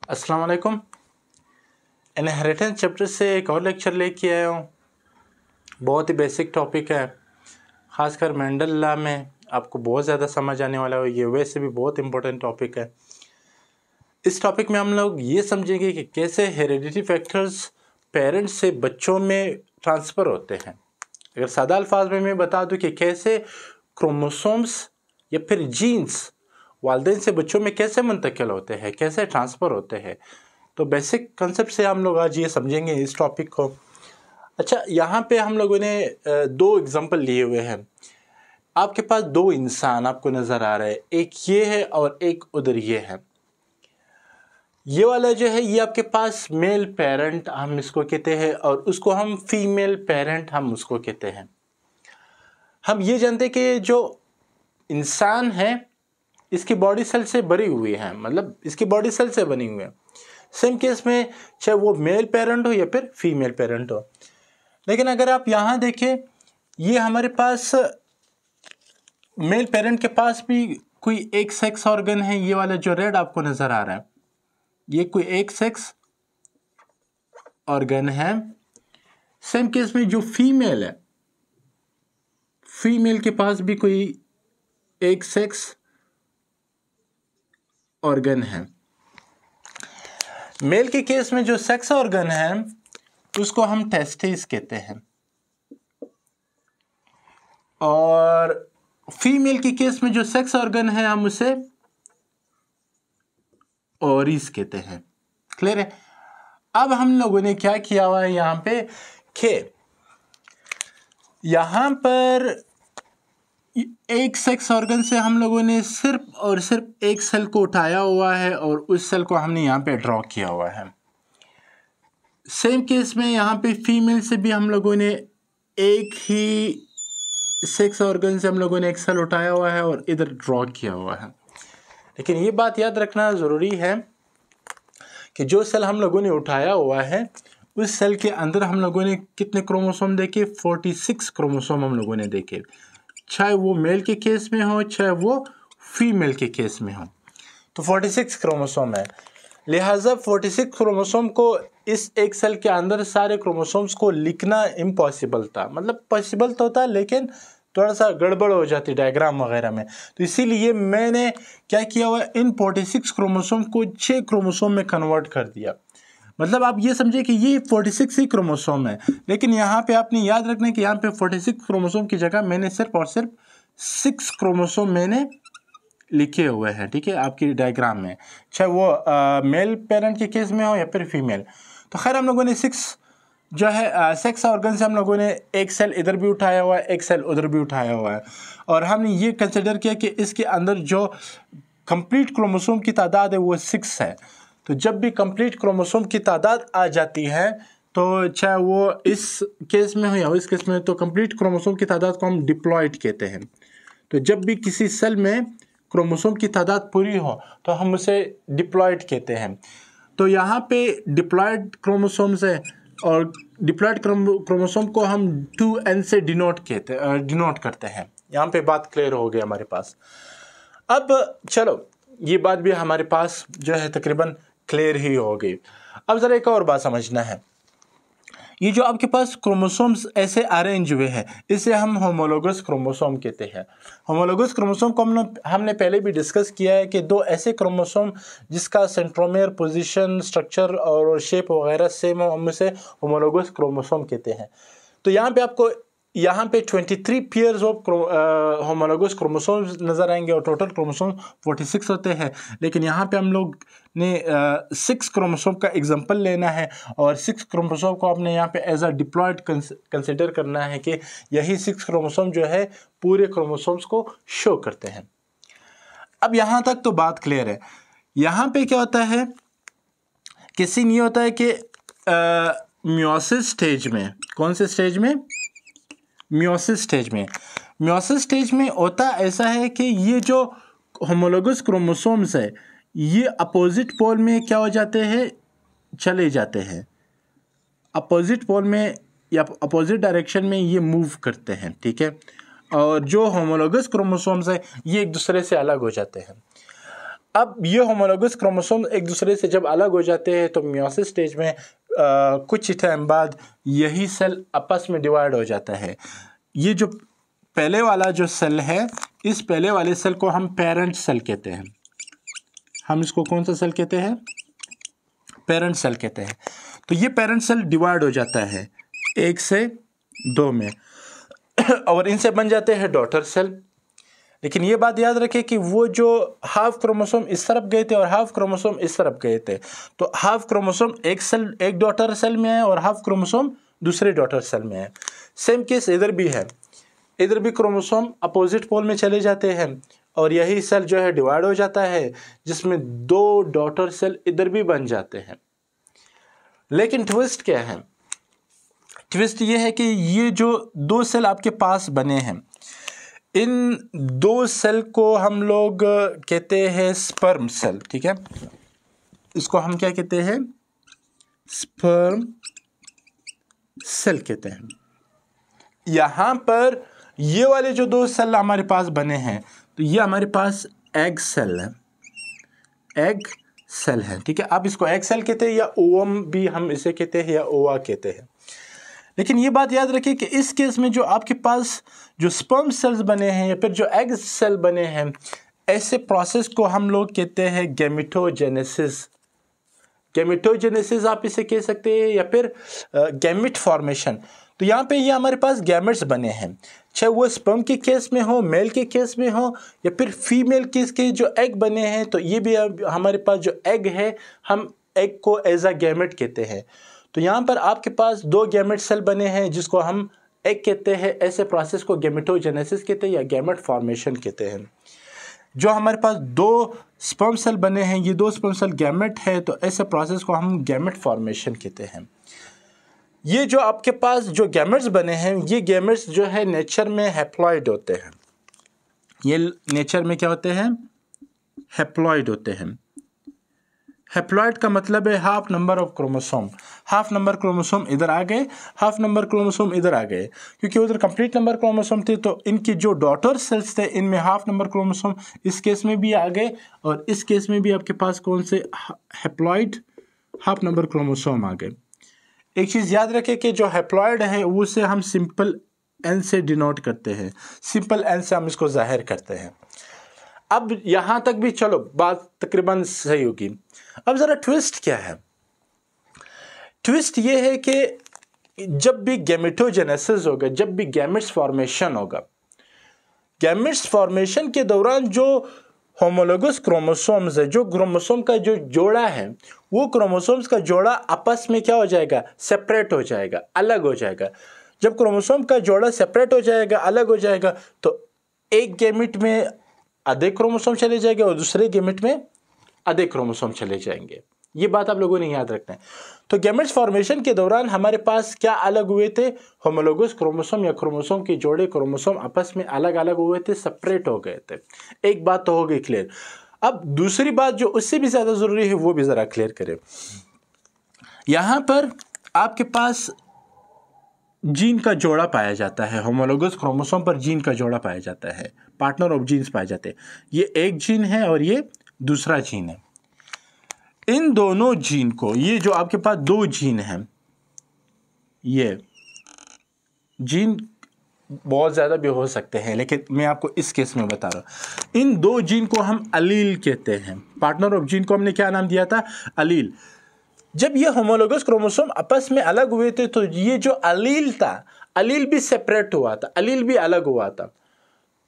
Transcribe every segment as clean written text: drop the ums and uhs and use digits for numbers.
अस्सलाम वालेकुम। Inheritance chapter से एक और लेक्चर लेके आया हूँ। बहुत ही बेसिक टॉपिक है, ख़ासकर मेंडल लॉ में आपको बहुत ज़्यादा समझ आने वाला है। ये वैसे भी बहुत इंपॉर्टेंट टॉपिक है। इस टॉपिक में हम लोग ये समझेंगे कि कैसे हेरेडिटी फैक्टर्स पेरेंट्स से बच्चों में ट्रांसफ़र होते हैं। अगर सादा अल्फाज में मैं बता दूं कि कैसे क्रोमोसोम्स या फिर जीन्स वालिदैन से बच्चों में कैसे मुंतकिल होते हैं, कैसे ट्रांसफ़र होते हैं, तो बेसिक कंसेप्ट से हम लोग आज ये समझेंगे इस टॉपिक को। अच्छा, यहाँ पे हम लोगों ने दो एग्जांपल लिए हुए हैं। आपके पास दो इंसान आपको नज़र आ रहे हैं, एक ये है और एक उधर ये है। ये वाला जो है ये आपके पास मेल पेरेंट हम इसको कहते हैं और उसको हम फीमेल पेरेंट हम उसको कहते हैं। हम ये जानते हैं कि जो इंसान है इसकी बॉडी सेल से भरी हुई है, मतलब इसकी बॉडी सेल से बनी हुई है। सेम केस में चाहे वो मेल पेरेंट हो या फिर फीमेल पेरेंट हो। लेकिन अगर आप यहाँ देखें, ये हमारे पास मेल पेरेंट के पास भी कोई एक सेक्स ऑर्गन है। ये वाला जो रेड आपको नजर आ रहा है ये कोई एक सेक्स ऑर्गन है। सेम केस में जो फीमेल है, फीमेल के पास भी कोई एक सेक्स ऑर्गन है। मेल के केस में जो सेक्स ऑर्गन है उसको हम टेस्टिस कहते हैं और फीमेल के केस में जो सेक्स ऑर्गन है हम उसे ओरिस कहते हैं। क्लियर है? अब हम लोगों ने क्या किया हुआ है यहाँ पे कि यहाँ पर एक सेक्स ऑर्गन से हम लोगों ने सिर्फ और सिर्फ एक सेल को उठाया हुआ है और उस सेल को हमने यहाँ पे ड्रॉ किया हुआ है। सेम केस में यहाँ पे फीमेल से भी हम लोगों ने एक ही सेक्स ऑर्गन से हम लोगों ने एक सेल उठाया हुआ है और इधर ड्रॉ किया हुआ है। लेकिन ये बात याद रखना ज़रूरी है कि जो सेल हम लोगों ने उठाया हुआ है उस सेल के अंदर हम लोगों ने कितने क्रोमोसोम देखे? 46 क्रोमोसोम हम लोगों ने देखे, चाहे वो मेल के केस में हो चाहे वो फीमेल के केस में हो। तो 46 क्रोमोसोम है, लिहाजा 46 क्रोमोसोम को इस एक सेल के अंदर सारे क्रोमोसोम्स को लिखना इम्पॉसिबल था। मतलब पॉसिबल तो था लेकिन थोड़ा सा गड़बड़ हो जाती डायग्राम वगैरह में। तो इसीलिए मैंने क्या किया हुआ, इन 46 क्रोमोसोम को 6 क्रोमोसोम में कन्वर्ट कर दिया। मतलब आप ये समझे कि ये 46 ही क्रोमोसोम है, लेकिन यहाँ पे आपने याद रखना है कि यहाँ पे 46 क्रोमोसोम की जगह मैंने सिर्फ और सिर्फ 6 क्रोमोसोम मैंने लिखे हुए हैं। ठीक है, आपकी डायग्राम में, चाहे वो मेल पेरेंट के केस में हो या फिर फीमेल। तो खैर हम लोगों ने 6 जो है सेक्स ऑर्गन से हम लोगों ने एक सेल इधर भी उठाया हुआ है, एक सेल उधर भी उठाया हुआ है और हमने ये कंसिडर किया कि इसके अंदर जो कंप्लीट क्रोमोसोम की तादाद है वो 6 है। तो जब भी कंप्लीट क्रोमोसोम की तादाद आ जाती है, तो चाहे वो इस केस में हो या इस केस में, तो कंप्लीट क्रोमोसोम की तादाद को हम डिप्लॉयड कहते हैं। तो जब भी किसी सेल में क्रोमोसोम की तादाद पूरी हो तो हम उसे डिप्लॉयड कहते हैं। तो यहाँ पे डिप्लॉयड क्रोमोसोम्स है और डिप्लॉयड क्रोमोसोम को हम 2n से डिनोट करते हैं। यहाँ पे बात क्लियर हो गई हमारे पास। अब चलो, ये बात भी हमारे पास जो है तकरीबन क्लियर ही हो गई। अब ज़रा एक और बात समझना है, ये जो आपके पास क्रोमोसोम्स ऐसे अरेंज हुए हैं इसे हम होमोलोगस क्रोमोसोम कहते हैं। होमोलोगस क्रोमोसोम को हमने पहले भी डिस्कस किया है कि दो ऐसे क्रोमोसोम जिसका सेंट्रोमेयर पोजीशन, स्ट्रक्चर और शेप वगैरह सेम हो, हम उसे होमोलोगस क्रोमोसोम कहते हैं। तो यहाँ पे आपको 23 पेयर्स ऑफ होमोलोगस क्रोमोसोम्स नज़र आएंगे और टोटल क्रोमोसोम 46 होते हैं। लेकिन यहाँ पे हम लोग ने 6 क्रोमोसोम का एग्जांपल लेना है और 6 क्रोमोसोम को आपने यहाँ पे एज अ डिप्लॉयड कंसिडर करना है कि यही 6 क्रोमोसोम जो है पूरे क्रोमोसोम्स को शो करते हैं। अब यहाँ तक तो बात क्लियर है। यहाँ पे क्या होता है कि सीन ये होता है कि मियोसिस स्टेज में, कौन से स्टेज में? मियोसिस स्टेज में होता ऐसा है कि ये जो होमोलोगस क्रोमोसोम्स है ये अपोजिट पोल में क्या हो जाते हैं, चले जाते हैं। अपोजिट पोल में या अपोजिट डायरेक्शन में ये मूव करते हैं। ठीक है, और जो होमोलोगस क्रोमोसोम्स है ये एक दूसरे से अलग हो जाते हैं। अब ये होमोलोगस क्रोमोसोम एक दूसरे से जब अलग हो जाते हैं तो मियोसिस स्टेज में कुछ टाइम बाद यही सेल आपस में डिवाइड हो जाता है। ये जो पहले वाला जो सेल है, इस पहले वाले सेल को हम पेरेंट सेल कहते हैं। हम इसको कौन सा सेल कहते हैं? पेरेंट सेल कहते हैं। तो ये पेरेंट सेल डिवाइड हो जाता है 1 से 2 में और इनसे बन जाते हैं डॉटर सेल। लेकिन ये बात याद रखें कि वो जो हाफ क्रोमोसोम इस तरफ गए थे और हाफ क्रोमोसोम इस तरफ गए थे, तो हाफ क्रोमोसोम एक डॉटर सेल में है और हाफ क्रोमोसोम दूसरे डॉटर सेल में है। सेम केस इधर भी है, इधर भी क्रोमोसोम अपोजिट पोल में चले जाते हैं और यही सेल जो है डिवाइड हो जाता है, जिसमें 2 डॉटर सेल इधर भी बन जाते हैं। लेकिन ट्विस्ट क्या है? ट्विस्ट ये है कि ये जो 2 सेल आपके पास बने हैं, इन 2 सेल को हम लोग कहते हैं स्पर्म सेल। ठीक है, इसको हम क्या कहते हैं? स्पर्म सेल कहते हैं। यहां पर ये वाले जो 2 सेल हमारे पास बने हैं, तो ये हमारे पास एग सेल है, एग सेल है। ठीक है, आप इसको एग सेल कहते हैं या ओवम भी हम इसे कहते हैं या ओवा कहते हैं। लेकिन ये बात याद रखिए कि इस केस में जो आपके पास जो स्पर्म सेल्स बने हैं या फिर जो एग सेल बने हैं, ऐसे प्रोसेस को हम लोग कहते हैं गैमेटोजेनेसिस। गैमेटोजेनेसिस आप इसे कह सकते हैं या फिर गैमेट फॉर्मेशन। तो यहाँ पे ये हमारे पास गैमेट्स बने हैं, चाहे वो स्पर्म के केस में हो, मेल के केस में हो या फिर फीमेल केस के जो एग बने हैं, तो ये भी हमारे पास जो एग है, हम एग को एज अ गैमेट कहते हैं। तो यहाँ पर आपके पास 2 गैमेट सेल बने हैं जिसको हम एग कहते हैं। ऐसे प्रोसेस को गैमेटोजेनेसिस कहते हैं या गैमेट फॉर्मेशन कहते हैं। जो हमारे पास 2 स्पर्म सेल बने हैं, ये 2 स्पर्म सेल गैमेट है, तो ऐसे प्रोसेस को हम गैमेट फॉर्मेशन कहते हैं। ये जो आपके पास जो गैमेट्स बने हैं, ये गैमेट्स जो है नेचर में हैप्लॉइड होते हैं। ये नेचर में क्या होते हैं? हैप्लॉइड होते हैं। हैप्लॉइड का मतलब है half number of chromosome. Half number chromosome इधर आ गए, हाफ नंबर क्रोमोसोम इधर आ गए, क्योंकि उधर कंप्लीट नंबर क्रोमोसोम थे, तो इनकी जो डॉटर सेल्स थे इनमें हाफ नंबर क्रोमोसोम इस केस में भी आ गए और इस केस में भी आपके पास कौन से हैप्लॉइड हाफ नंबर क्रोमोसोम आ गए। एक चीज़ याद रखें कि जो हैप्लॉइड है उसे हम सिंपल एन से डिनोट करते हैं, सिंपल एन से हम इसको जाहिर करते हैं। अब यहां तक भी चलो बात तकरीबन सही होगी। अब जरा ट्विस्ट क्या है? ट्विस्ट ये है कि जब भी गैमेटोजेनेसिस होगा, जब भी गैमेट्स फॉर्मेशन होगा, गैमेट्स फॉर्मेशन के दौरान जो होमोलोगस क्रोमोसोम्स है, जो क्रोमोसोम का जो जोड़ा है, वो क्रोमोसोम्स का जोड़ा आपस में क्या हो जाएगा? सेपरेट हो जाएगा, अलग हो जाएगा। जब क्रोमोसोम का जोड़ा सेपरेट हो जाएगा, अलग हो जाएगा, तो एक गैमेट में आधे क्रोमोसोम चले जाएंगे और दूसरे गैमेट में आधे क्रोमोसोम चले जाएंगे। ये बात आप लोगों ने याद रखना है। तो गैमेट्स फॉर्मेशन के दौरान हमारे पास क्या अलग हुए थे? होमोलोगस क्रोमोसोम या क्रोमोसोम के जोड़े क्रोमोसोम आपस में अलग अलग हुए थे, सेपरेट हो गए थे। एक बात तो हो गई क्लियर। अब दूसरी बात जो उससे भी ज्यादा जरूरी है वो भी जरा क्लियर करें। यहां पर आपके पास जीन का जोड़ा पाया जाता है, होमोलोगस क्रोमोसोम पर जीन का जोड़ा पाया जाता है, पार्टनर ऑफ जीन्स पाए जाते हैं। ये एक जीन है और ये दूसरा जीन है। इन दोनों जीन को, ये जो आपके पास 2 जीन हैं, ये जीन बहुत ज़्यादा भी हो सकते हैं, लेकिन मैं आपको इस केस में बता रहा हूँ। इन 2 जीन को हम अलील कहते हैं। पार्टनर ऑफ जीन को हमने क्या नाम दिया था? अलील। जब ये होमोलोगस क्रोमोसोम आपस में अलग हुए थे, तो ये जो अलील था, अलील भी सेपरेट हुआ था, अलील भी अलग हुआ था।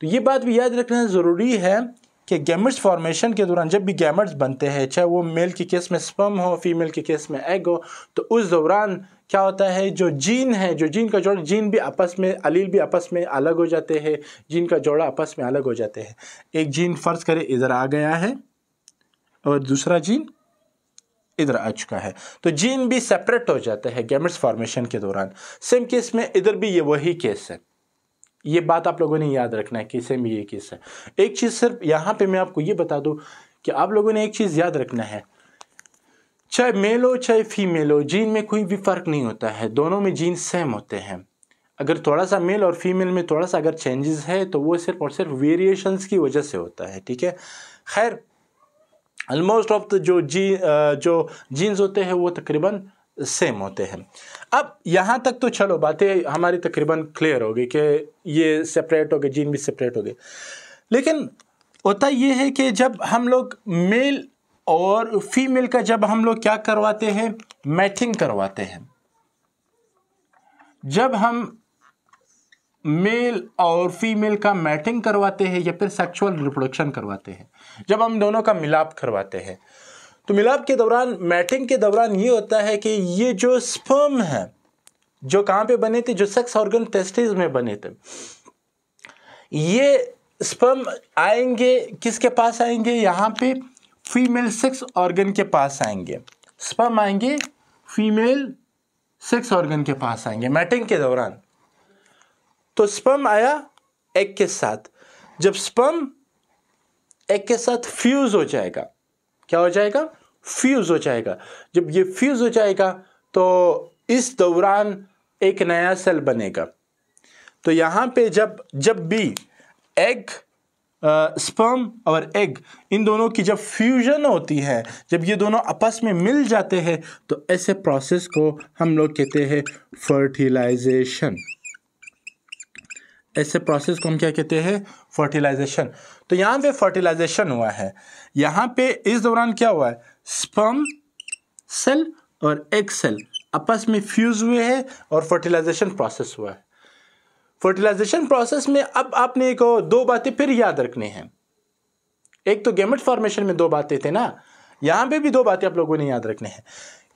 तो ये बात भी याद रखना ज़रूरी है कि गैमेट्स फॉर्मेशन के दौरान जब भी गैमेट्स बनते हैं, चाहे वो मेल के केस में स्पर्म हो, फीमेल के केस में एग हो, तो उस दौरान क्या होता है? जो जीन है, जो जीन का जोड़ा, जीन भी आपस में, अलील भी आपस में अलग हो जाते हैं, जीन का जोड़ा आपस में अलग हो जाते हैं। एक जीन फर्ज करें इधर आ गया है और दूसरा जीन इधर आ चुका है, तो जीन भी सेपरेट हो जाते हैं गैमेट्स फॉर्मेशन के दौरान। सेम केस में इधर भी ये वही केस है। ये बात आप लोगों ने याद रखना है कि सेम ये केस है। एक चीज़ सिर्फ यहाँ पे मैं आपको ये बता दूं कि आप लोगों ने एक चीज़ याद रखना है, चाहे मेल हो चाहे फीमेल हो, जीन में कोई भी फ़र्क नहीं होता है, दोनों में जीन सेम होते हैं। अगर थोड़ा सा मेल और फीमेल में थोड़ा सा अगर चेंजेस है तो वो सिर्फ और सिर्फ वेरिएशंस की वजह से होता है। ठीक है, खैर ऑलमोस्ट ऑफ द जो जीन्स होते हैं वो तकरीबन सेम होते हैं। अब यहाँ तक तो चलो बातें हमारी तकरीबन क्लियर हो गई कि ये सेपरेट हो गए, जीन भी सेपरेट हो गए। लेकिन होता ये है कि जब हम लोग मेल और फीमेल का जब हम लोग क्या करवाते हैं, मैचिंग करवाते हैं। जब हम मेल और फीमेल का मैटिंग करवाते हैं या फिर सेक्सुअल रिप्रोडक्शन करवाते हैं, जब हम दोनों का मिलाप करवाते हैं, तो मिलाप के दौरान, मैटिंग के दौरान ये होता है कि ये जो स्पर्म है जो कहाँ पे बने थे, जो सेक्स ऑर्गन टेस्टिस में बने थे, ये स्पर्म आएंगे किसके पास आएंगे, यहाँ पे फीमेल सेक्स ऑर्गन के पास आएंगे। स्पर्म आएंगे फीमेल सेक्स ऑर्गन के पास आएंगे मैटिंग के दौरान। तो स्पर्म आया एग के साथ, जब स्पर्म एग के साथ फ्यूज हो जाएगा, क्या हो जाएगा, फ्यूज हो जाएगा। जब ये फ्यूज हो जाएगा तो इस दौरान एक नया सेल बनेगा। तो यहाँ पे जब भी एग, स्पर्म और एग, इन दोनों की जब फ्यूजन होती है, जब ये दोनों आपस में मिल जाते हैं, तो ऐसे प्रोसेस को हम लोग कहते हैं फर्टिलाइजेशन। ऐसे प्रोसेस को हम क्या कहते हैं, फर्टिलाइजेशन। तो यहाँ पे फर्टिलाइजेशन हुआ है, यहाँ पे इस दौरान क्या हुआ है, स्पर्म सेल और एग सेल आपस में फ्यूज हुए हैं और फर्टिलाइजेशन प्रोसेस हुआ है। फर्टिलाइजेशन प्रोसेस में अब आपने एक दो बातें फिर याद रखनी हैं। एक तो गैमेट फॉर्मेशन में दो बातें थे ना, यहाँ पे भी दो बातें आप लोगों ने याद रखने हैं।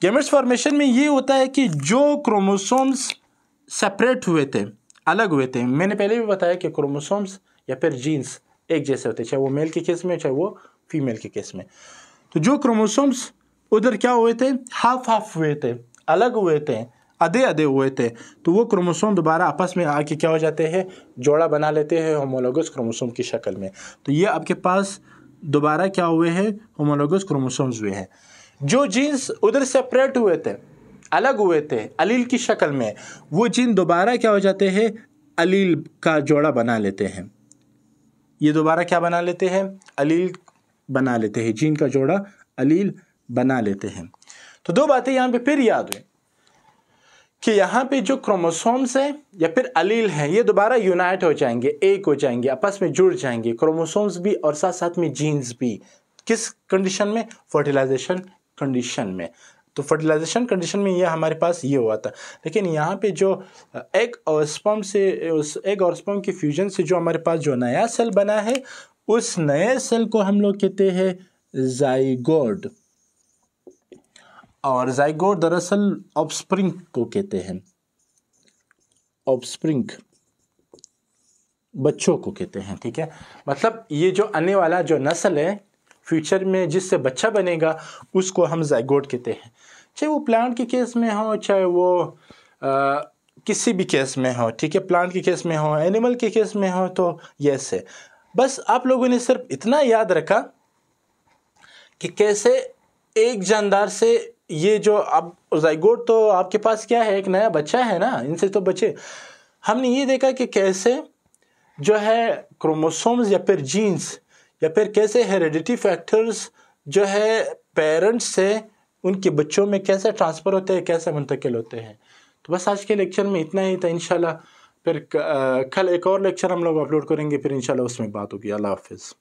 गैमेट्स फॉर्मेशन में ये होता है कि जो क्रोमोसोम्स सेपरेट हुए थे, अलग हुए थे, मैंने पहले भी बताया कि क्रोमोसोम्स या फिर जीन्स एक जैसे होते, चाहे वो मेल के केस में चाहे वो फीमेल के केस में। तो जो क्रोमोसोम्स उधर क्या हुए थे, हाफ हाफ हुए थे, अलग हुए थे, आधे हुए थे, तो वो क्रोमोसोम दोबारा आपस में आके क्या हो जाते हैं, जोड़ा बना लेते हैं होमोलोगस क्रोमोसोम की शक्ल में। तो ये आपके पास दोबारा क्या हुए हैं, होमोलोगस क्रोमोसोम्स हुए हैं। जो जीन्स उधर सेपरेट हुए थे, अलग हुए थे अलील की शक्ल में, वो जीन दोबारा क्या हो जाते हैं, अलील का जोड़ा बना लेते हैं। ये दोबारा क्या बना लेते हैं, अलील बना लेते हैं, जीन का जोड़ा अलील बना लेते हैं। तो दो बातें यहाँ पे फिर याद हुई कि यहाँ पे जो क्रोमोसोम्स है या फिर अलील है, ये दोबारा यूनाइट हो जाएंगे, एक हो जाएंगे, आपस में जुड़ जाएंगे, क्रोमोसोम्स भी और साथ साथ में जीन्स भी। किस कंडीशन में, फर्टिलाइजेशन कंडीशन में। तो फर्टिलाइजेशन कंडीशन में ये हमारे पास ये हुआ था। लेकिन यहाँ पे जो एग और स्पर्म से, उस एग और स्पर्म की फ्यूजन से जो हमारे पास जो नया सेल बना है, उस नए सेल को हम लोग कहते हैं जाइगोट। और जाइगोट दरअसल ऑफस्प्रिंग को कहते हैं, ऑफस्प्रिंग बच्चों को कहते हैं, ठीक है। मतलब ये जो आने वाला जो नस्ल है फ्यूचर में जिससे बच्चा बनेगा, उसको हम जाइगोट कहते हैं। चाहे वो प्लांट के केस में हो, चाहे वो किसी भी केस में हो, ठीक है, प्लांट के केस में हो, एनिमल के केस में हो, तो यस है। बस आप लोगों ने सिर्फ इतना याद रखा कि कैसे एक जानदार से ये जो अब जाइगोट, तो आपके पास क्या है, एक नया बच्चा है ना, इनसे तो बचे। हमने ये देखा कि कैसे जो है क्रोमोसोम्स या फिर जीन्स या फिर कैसे हेरेडिटी फैक्टर्स जो है पेरेंट्स से उनके बच्चों में कैसे ट्रांसफ़र होते हैं, कैसे मुंतकिल होते हैं। तो बस आज के लेक्चर में इतना ही था। इंशाल्लाह फिर कल एक और लेक्चर हम लोग अपलोड करेंगे, फिर इंशाल्लाह उसमें बात होगी। अल्लाह हाफिज़।